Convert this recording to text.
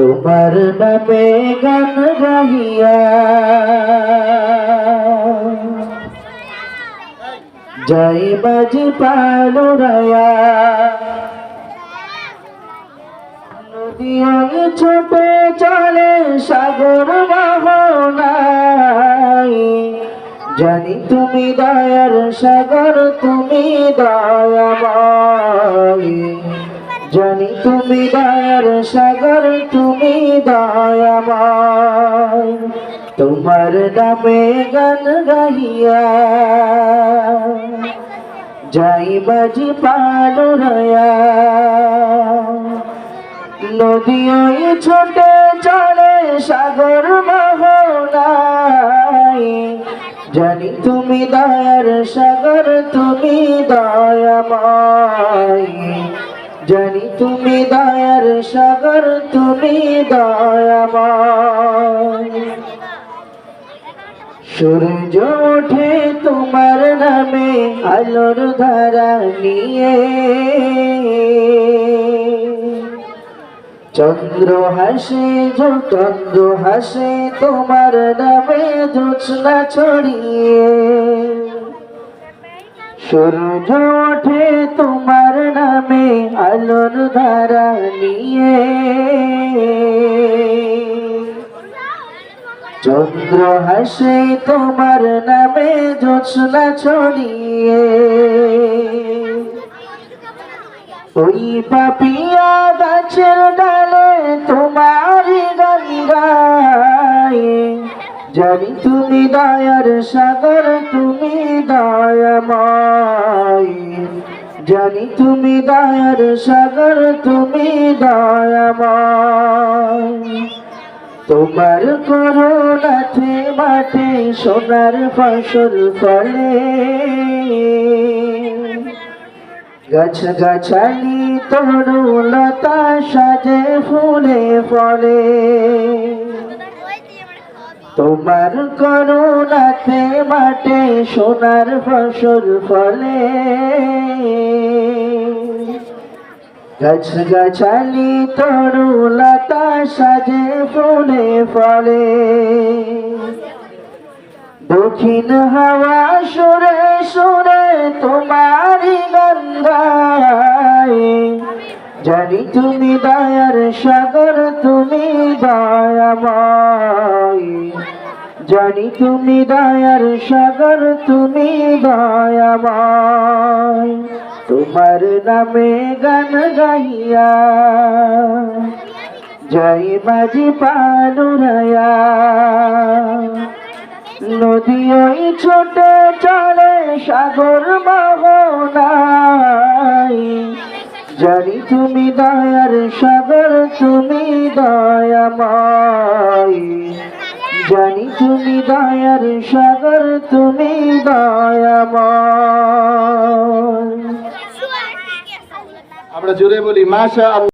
তোমার নামে গান গাহিয়া যাই বাজি পালুরায়া নদী ছোটে চলে সাগর মোহনায় জানি তুমি দয়ার সাগর তুমি দয়াময় জানি তুমি দয়ার সাগর তুমি দয়াময় তোমার নামে গান গাহিয়া যাই বাজি পালুরায়া নদী ওই ছোটে চলে সাগর মোহনায় জানি তুমি দয়ার সাগর তুমি দয়াময় জানি তুমি দয়ার সাগর তুমি দয়াময় সূর্য ওঠে তোমার নামে আলোর ধারা নিয়ে চন্দ্র হাসে তোমার নামে জোছনা ছড়িয়ে সূর্য ওঠে তোমার নামে আলোর ধারা নিয়ে চন্দ্র হাসে তোমার নামে জোছনা ছড়িয়ে ওই পাপিয়া গাছের ডালে তোমারই গান গায় জানি তুমি দয়ার সাগর তুমি দয়াময় জানি তুমি দয়ার সাগর তুমি দয়াময় তোমার করুণাতে মাঠে সোনার ফসল ফলে গাছ গাছালি তরুলতা সাজে ফুলে ফলে তোমার করুণাতে মাঠে সোনার ফসল ফলে গাছ গাছালি তরুলতা সাজে ফুলে ফলে দক্ষিণ হাওয়া সুরে সুরে তোমারই গান গায় জানি তুমি দয়ার সাগর তুমি দয়াময় জানি তুমি দয়ার সাগর তুমি দয়াময় তোমার নামে গান গাইয়া যাই বাজি পালুরায়া নদী ওই ছোটে চলে সাগর মোহনায় জানি তুমি দয়ার সাগর তুমি দয়াময় জানি তুমি দয়ার সাগর তুমি দয়াময়। আমরা জোরে বলি মাশাআল্লাহ।